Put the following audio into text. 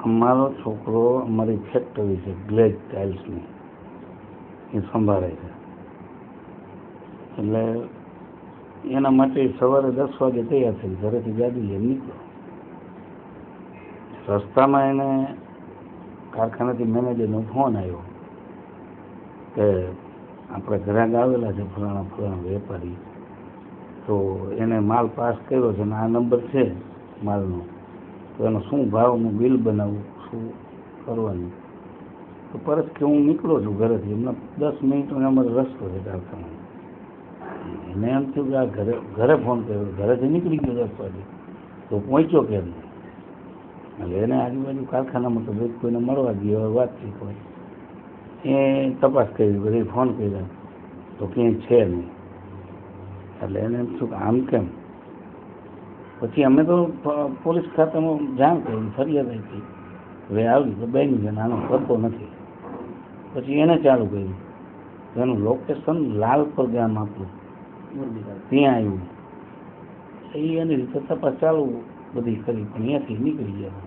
અમારો છોકરો અમારી ફેક્ટરી છે ગ્લેજ ટાઇલ્સની, એ સંભાળે છે. એટલે એના માટે સવારે 10 વાગે તૈયાર થઈ ઘરેથી ગાડી લઈને નીકળો. રસ્તામાં એને કારખાનાથી મેનેજરનો ફોન આવ્યો કે આપણે ગ્રાહક આવેલા છે ફલાણા વેપારી, તો એને માલ પાસ કર્યો છે અને આ નંબર છે માલનો, તો એનો શું ભાવનું બિલ બનાવવું, શું કરવાનું. તો પરત કે હું નીકળો છું ઘરેથી, એમના 10 મિનિટનો અમારો રસ્તો છે કારખાનાનો. એને એમ થયું કે આ ઘરે ફોન કર્યો, ઘરેથી નીકળી ગયો 10 વાગે, તો પહોંચ્યો કેમ નહીં. એટલે એને આજુબાજુ કારખાનામાં તો કોઈને મળવા ગયો વાતચીત હોય, એ તપાસ કરી બધી ફોન કર્યા તો ક્યાંય છે નહીં. એટલે એને એમ થયું કે આમ કેમ. પછી અમે તો પોલીસ ખાતામાં જાણ કરી, ફરિયાદ આપી, હવે આવી તો બની છે, આનો કરતો નથી. પછી એને ચાલુ કર્યું, એનું લોકેશન લાલપર ગામ આપણું ત્યાં આવ્યું. એ એની રીતે તપાસ ચાલુ બધી કરી, પણ અહીંયાથી નીકળી ગયા.